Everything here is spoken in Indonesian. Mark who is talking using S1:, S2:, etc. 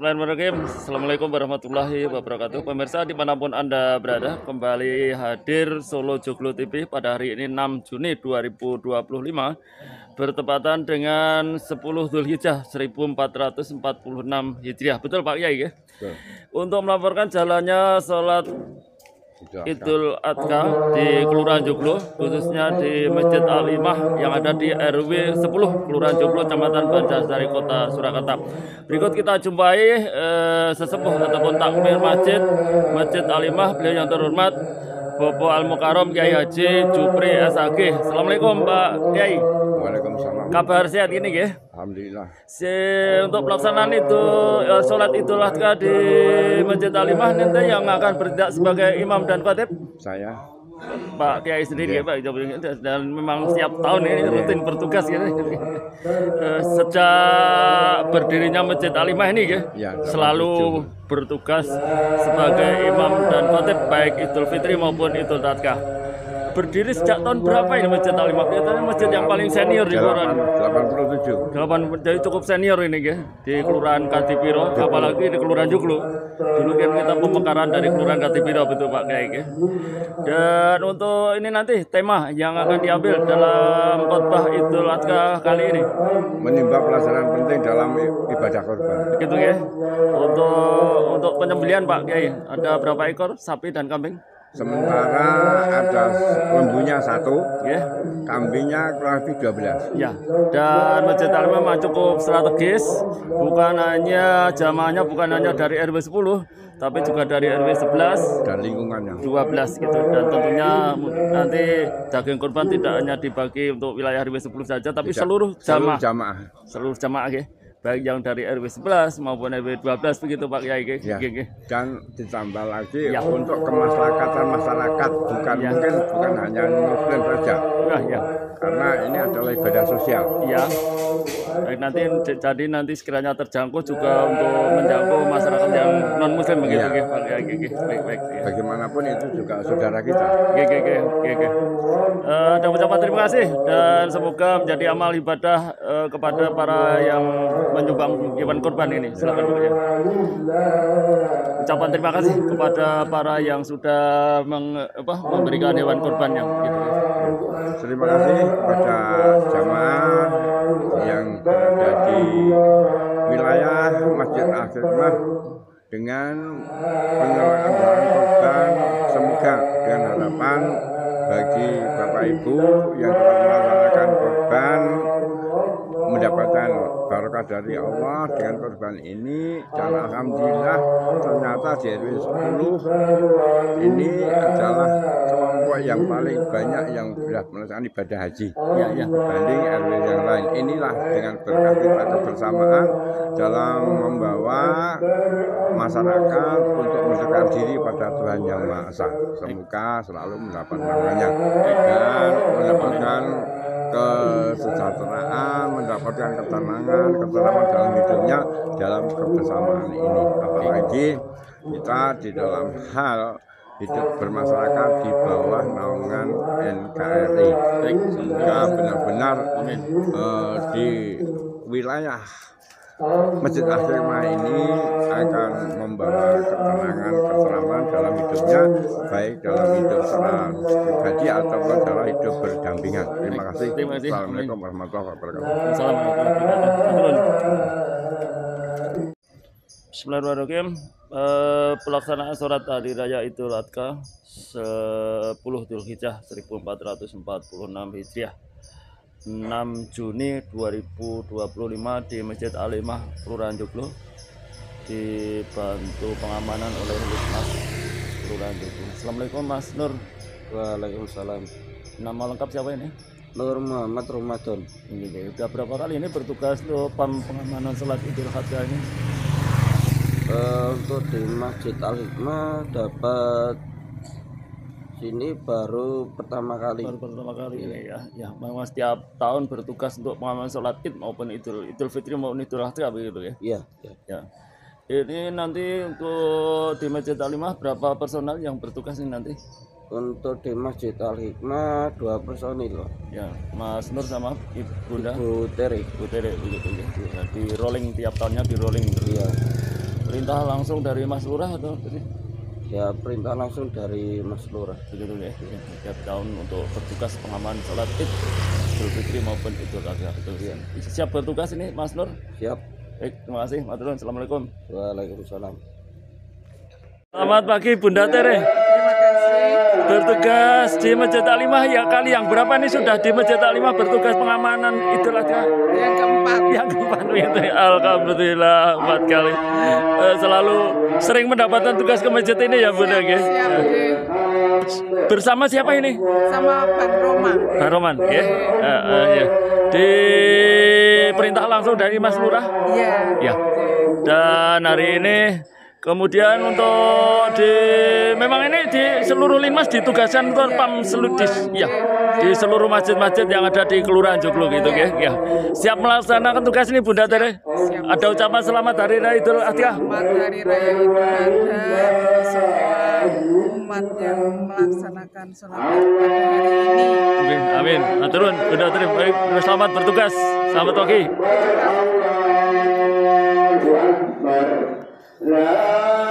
S1: Bismillahirrahmanirrahim. Assalamualaikum warahmatullahi wabarakatuh. Pemirsa dimanapun Anda berada, kembali hadir Solo Joglo TV pada hari ini 6 Juni 2025 bertepatan dengan 10 Dzulhijjah 1446 Hijriah. Betul Pak Kiai ya?
S2: Betul.
S1: Untuk melaporkan jalannya sholat Idul Adha di Kelurahan Joglo, khususnya di Masjid Al-Imah yang ada di RW 10 Kelurahan Joglo, Kecamatan Banjarsari, Kota Surakarta. Berikut kita jumpai sesepuh ataupun takmir Masjid Al-Imah, beliau yang terhormat Bapak Al-Mukarram Kiai Haji Jupri SAG. Assalamualaikum Pak Kiai.
S2: Waalaikumsalam.
S1: Kabar sehat ini ya?
S2: Alhamdulillah.
S1: Untuk pelaksanaan itu sholat Idul Adha di Masjid Al-Imah, nanti yang akan bertindak sebagai imam dan khatib
S2: Saya
S1: Pak Kiai sendiri ya Pak, dan memang setiap tahun ini rutin bertugas gitu. Sejak berdirinya Masjid Al-Imah ini ya, selalu bertugas sebagai imam dan khatib baik Idul Fitri maupun Idul Adha. Berdiri sejak tahun berapa ini Masjid Al-Imah? Kelihatannya masjid yang paling senior di Kelurahan.
S2: 87.
S1: Jadi cukup senior ini ya di Kelurahan Katipiro, apalagi di Kelurahan Joglo. Dulu kan kita pemekaran dari Kelurahan Katipiro, betul Pak Kiai ya. Dan untuk ini nanti tema yang akan diambil dalam khotbah Idul Adha kali ini
S2: Menimba pelajaran penting dalam ibadah korban.
S1: begitu ya. Untuk penyembelihan Pak Kiai, ada berapa ekor sapi dan kambing?
S2: Sementara ada lembunya 1,
S1: Ya.
S2: kambingnya kurang lebih 12.
S1: Ya, dan Masjid Al-Imah cukup strategis, bukan hanya jamaahnya bukan hanya dari RW 10, tapi juga dari RW 11
S2: Dan lingkungannya.
S1: 12 gitu. Dan tentunya nanti daging kurban tidak hanya dibagi untuk wilayah RW 10 saja, tapi seluruh jamaah. Seluruh jamaah ya. Baik yang dari RW 11 maupun RW 12 begitu Pak Kiai.
S2: Ya.
S1: Ya.
S2: Dan ditambah lagi
S1: Ya.
S2: untuk kemaslahatan masyarakat, bukan hanya muslim saja.
S1: Ya.
S2: Karena ini adalah ibadah sosial.
S1: Iya. Baik, nanti sekiranya terjangkau juga untuk menjangkau masyarakat yang non muslim begitu ya. Pak Kiai. Baik. Ya.
S2: Bagaimanapun itu juga saudara kita.
S1: Dan ucapan terima kasih dan semoga menjadi amal ibadah kepada para yang menyumbang hewan kurban ini. Silakan Pak Kiai. Ucapan terima kasih kepada para yang sudah memberikan hewan kurbannya gitu.
S2: Terima kasih kepada jamaah yang berada di wilayah Masjid Al-Imah dengan penyelenggaraan kurban. Semoga dengan harapan bagi Bapak Ibu yang telah melaksanakan kurban mendapatkan barokah dari Allah dengan kurban ini. Dan alhamdulillah ternyata di RW 10 ini adalah kelompok yang paling banyak yang sudah melaksanakan ibadah haji dibanding RW yang lain. Inilah dengan berkat kita kebersamaan dalam membawa masyarakat untuk mendekatkan diri pada Tuhan Yang Maha Esa. Semoga selalu mendapat namanya dan mendapatkan kesejahteraan, mendapatkan ketenangan dalam hidupnya dalam kebersamaan ini. Apalagi kita di dalam hal hidup bermasyarakat di bawah naungan NKRI, sehingga benar-benar di wilayah Masjid Al-Imah ini akan membawa ketenangan, keselamatan dalam hidupnya, baik dalam hidup secara pribadi ataupun dalam hidup berdampingan. Terima kasih. Assalamualaikum warahmatullahi wabarakatuh.
S1: Bismillahirrahmanirrahim. Pelaksanaan sholat hari raya Idul Adha 10 Dzulhijjah 1446 Hijriah 6 Juni 2025 di Masjid Al-Imah Kelurahan Joglo, dibantu pengamanan oleh Litmas Kelurahan Joglo. Assalamualaikum Mas Nur.
S2: Waalaikumsalam.
S1: Nama lengkap siapa ini?
S2: Nur Muhammad Ramadan.
S1: Ini sudah berapa kali ini bertugas untuk pengamanan sholat Idul Adha ini?
S2: Untuk di Masjid Al-Hikmah dapat sini baru pertama kali
S1: ini ya. Memang setiap tahun bertugas untuk pengamanan sholat Id maupun Idul Fitri maupun Idul Adha begitu ya. Iya. Ini nanti untuk di Masjid Al-Imah berapa personal yang bertugas ini nanti?
S2: Untuk di Masjid Al-Hikmah 2 personil.
S1: Ya, Mas Nur sama Ibu
S2: Tere
S1: begitu ya. Di rolling tiap tahunnya di rolling.
S2: Iya.
S1: Perintah langsung dari Mas Lurah atau dari
S3: Ya perintah langsung dari Mas Lurah.
S1: begitu ya? Setiap tahun untuk bertugas pengaman sholat Id, Idul Fitri maupun Idul Adha. Siap bertugas ini Mas Nur?
S3: Siap.
S1: Baik, terima kasih. Matur nuwun. Assalamualaikum.
S3: Waalaikumsalam.
S1: Selamat pagi Bunda Tere.
S4: Terima kasih.
S1: Bertugas di Masjid Alimah ya, kali yang berapa nih sudah di Masjid Alimah bertugas pengamanan Idul Adha?
S4: Yang keempat.
S1: Yang keempat itu. Alhamdulillah 4 kali. Selalu sering mendapatkan tugas ke masjid ini ya Bunda ya.
S4: Siap,
S1: Bersama siapa ini?
S4: sama Pak Roma.
S1: Pak Roman ya. Ya. Di perintah langsung dari Mas Lurah.
S4: Iya.
S1: Ya. Dan hari ini kemudian untuk memang ini di seluruh Linmas ditugaskan untuk Pamseludis ya, di seluruh masjid-masjid yang ada di Kelurahan Joglo gitu ya. Siap melaksanakan tugas ini Bunda Tere. Ada ucapan selamat Hari Raya Idul Adha.
S4: Selamat Hari Raya Idul Adha bagi semua umat yang melaksanakan sholat pada hari ini.
S1: Amin. Amin. Maturun Bunda Tere. Baik, selamat bertugas. Selamat pagi.
S5: La